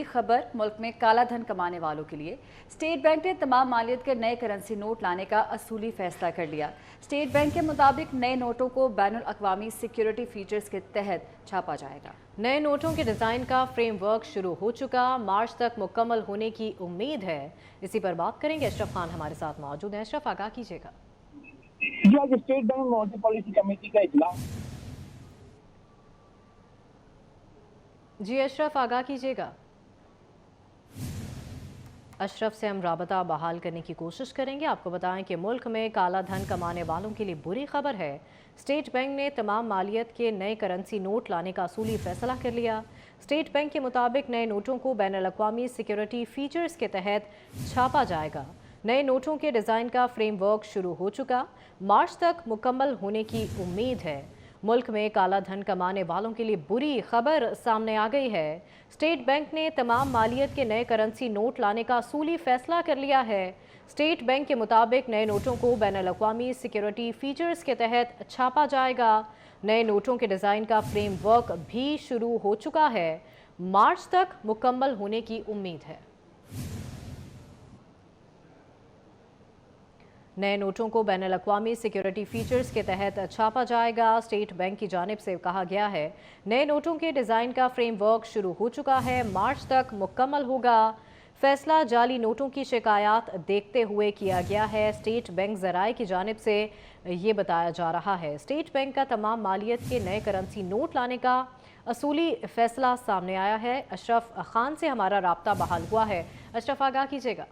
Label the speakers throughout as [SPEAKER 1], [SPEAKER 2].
[SPEAKER 1] बुरी खबर मुल्क में काला धन कमाने वालों के लिए। स्टेट बैंक ने तमाम मालियत के नए करेंसी नोट लाने का असूली फैसला कर लिया। स्टेट बैंक के मुताबिक नए नोटों को बैनुल अक़वामी सिक्योरिटी फीचर्स के तहत छापा जाएगा।
[SPEAKER 2] नए नोटों के डिज़ाइन का फ्रेमवर्क शुरू हो चुका, मार्च तक मुकम्मल होने की उम्मीद है। इसी पर बात करेंगे, अशरफ खान हमारे साथ मौजूद हैं। अशरफ, आगाह कीजिएगा।
[SPEAKER 3] जी, आज state bank monetary policy committee का इजलास।
[SPEAKER 2] जी अशरफ, आगाह कीजिएगा। अशरफ से हम राबता बहाल करने की कोशिश करेंगे। आपको बताएं कि मुल्क में काला धन कमाने वालों के लिए बुरी खबर है। स्टेट बैंक ने तमाम मालियत के नए करेंसी नोट लाने का असूली फैसला कर लिया। स्टेट बैंक के मुताबिक नए नोटों को बैनुल-अक़वामी सिक्योरिटी फीचर्स के तहत छापा जाएगा। नए नोटों के डिज़ाइन का फ्रेमवर्क शुरू हो चुका, मार्च तक मुकम्मल होने की उम्मीद है। मुल्क में काला धन कमाने वालों के लिए बुरी खबर सामने आ गई है। स्टेट बैंक ने तमाम मालियत के नए करेंसी नोट लाने का असूली फैसला कर लिया है। स्टेट बैंक के मुताबिक नए नोटों को बैनुल-अक़वामी सिक्योरिटी फीचर्स के तहत छापा जाएगा। नए नोटों के डिज़ाइन का फ्रेमवर्क भी शुरू हो चुका है, मार्च तक मुकम्मल होने की उम्मीद है। नए नोटों को बैनुल-अक़वामी सिक्योरिटी फीचर्स के तहत छापा जाएगा। स्टेट बैंक की जानिब से कहा गया है, नए नोटों के डिज़ाइन का फ्रेमवर्क शुरू हो चुका है, मार्च तक मुकम्मल होगा। फैसला जाली नोटों की शिकायत देखते हुए किया गया है। स्टेट बैंक ज़राए की जानिब से ये बताया जा रहा है, स्टेट बैंक का तमाम मालियत के नए करेंसी नोट लाने का असूली फैसला सामने आया है। अशरफ खान से हमारा राब्ता बहाल हुआ है। अशरफ, आगाह कीजिएगा।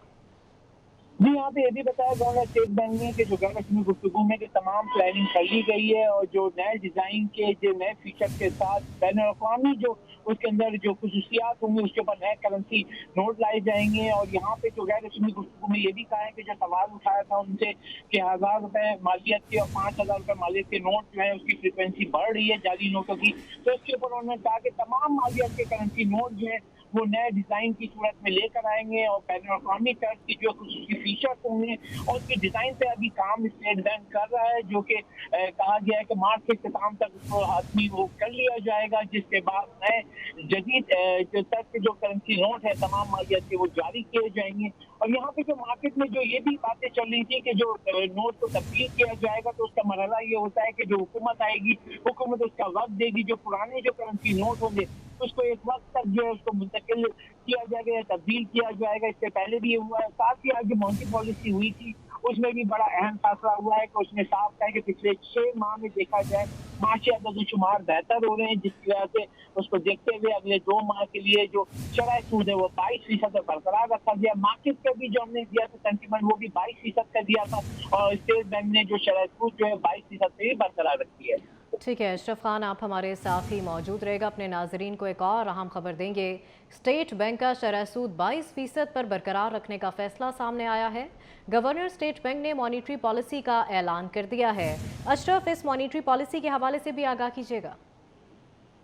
[SPEAKER 3] जी, यहाँ पे ये भी बताया गया स्टेट बैंक ने कि जो गैर रस्मी गुफ्तगू में कि तमाम प्लानिंग कर ली गई है और जो नए डिजाइन के जो नए फीचर के साथ बैनुल-अक़वामी जो उसके अंदर जो खुसूसियात होंगी उसके ऊपर नए करेंसी नोट लाए जाएंगे। और यहाँ पे जो गैर रस्मी गुफ्तगू में ये भी कहा है कि जो सवाल उठाया था उनसे कि 1000 रुपए मालियत के और 5000 रुपए मालियत के नोट जो है उसकी फ्रिक्वेंसी बढ़ रही है जाली नोटों की, तो इसके ऊपर उन्होंने कहा कि तमाम मालियत के करेंसी नोट जो है वो नए डिजाइन की सूरत में लेकर आएंगे और बैनुल-अक़वामी टर्स की जो फीचर्स होंगे और उसके डिजाइन पे अभी काम स्टेट बैंक कर रहा है, जो कि कहा गया है कि मार्च के इख्तिताम तक उसको हाथमी वो कर लिया जाएगा, जिसके बाद नए जदीद जो तर्ज के जो करेंसी नोट है तमाम मालियत के वो जारी किए जाएंगे। और यहाँ पे जो मार्केट में जो ये भी बातें चल रही थी कि जो नोट को तब्दील किया जाएगा तो उसका मरहला ये होता है कि जो हुकूमत आएगी, हुकूमत उसका वक्त देगी, जो पुराने जो करेंसी नोट होंगे उसको एक वक्त तक जो है उसको मुंतकिल किया जाएगा या तब्दील किया जाएगा। इससे पहले भी ये हुआ है। साथ ही आज जो मॉनेटरी पॉलिसी हुई थी उसमें भी बड़ा अहम फैसला हुआ है कि उसने साफ कहा है कि पिछले 6 माह में देखा जाए माशी अदद-ओ-शुमार बेहतर हो रहे हैं, जिसकी वजह से उसको देखते हुए अगले 2 माह के लिए जो शरह सूद है वो 22% बरकरार रखा गया। मार्केट का भी जो हमने दिया था सेंटीमेंट वो भी 22% का दिया था और स्टेट बैंक ने जो शरह सूद जो है 22% पे ही बरकरार रखी है।
[SPEAKER 2] ठीक है अशरफ खान, आप हमारे साथ ही मौजूद रहेगा। अपने नाजरीन को एक और अहम खबर देंगे। स्टेट बैंक का शरह सूद 22% पर बरकरार रखने का फैसला सामने आया है। गवर्नर स्टेट बैंक ने मॉनेटरी पॉलिसी का ऐलान कर दिया है। अशरफ, इस मॉनेटरी पॉलिसी के हवाले से भी आगाह कीजिएगा।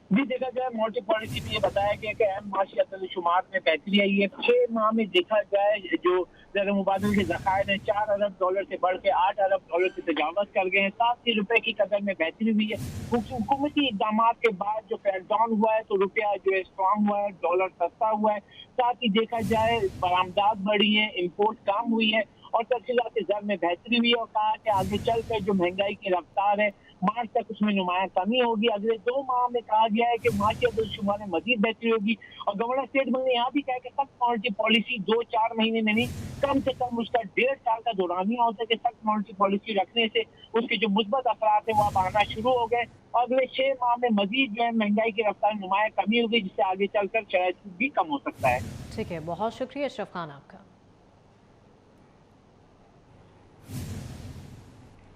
[SPEAKER 3] जी, देखा जाए मॉनेटरी पॉलिसी में ये बताया गया कि अहम माशी अदद-ओ-शुमार में बेहतरी आई है। 6 माह में देखा जाए जो ज़र मुबादले के ज़खायर हैं $4 अरब से बढ़ के $8 अरब से तजावज़ कर गए हैं। 7 रुपए की कदर में बेहतरी हुई है। हुकूमती इक़दामात के बाद जो क्रैकडाउन हुआ है तो रुपया जो है स्ट्रॉन्ग हुआ है, डॉलर सस्ता हुआ है। साथ ही देखा जाए बरामदात बढ़ी है, इम्पोर्ट कम हुई है और तफसीलात ज़र में बेहतरी हुई है। और कहा कि आगे चल कर जो महंगाई की रफ्तार है मार्च तक उसमें नुमाया कमी होगी। अगले 2 माह में कहा गया है कि माशी अदद-ओ-शुमार में मजीद बेहतरी होगी। और गवर्नर स्टेट बैंक ने यहाँ भी कहा कि सख्त मॉनेटरी पॉलिसी 2-4 महीने में नहीं, कम से कम उसका 1.5 साल का दौरानिया होता है कि सख्त मॉनेटरी पॉलिसी रखने से उसके जो मुस्बत असरात है वो अब आना शुरू हो गए। अगले 6 माह में मजीद जो है महंगाई की रफ्तार नुमाया कमी होगी, जिससे आगे चलकर शरह सूद भी कम हो सकता है।
[SPEAKER 2] ठीक है, बहुत शुक्रिया अशरफ खान आपका।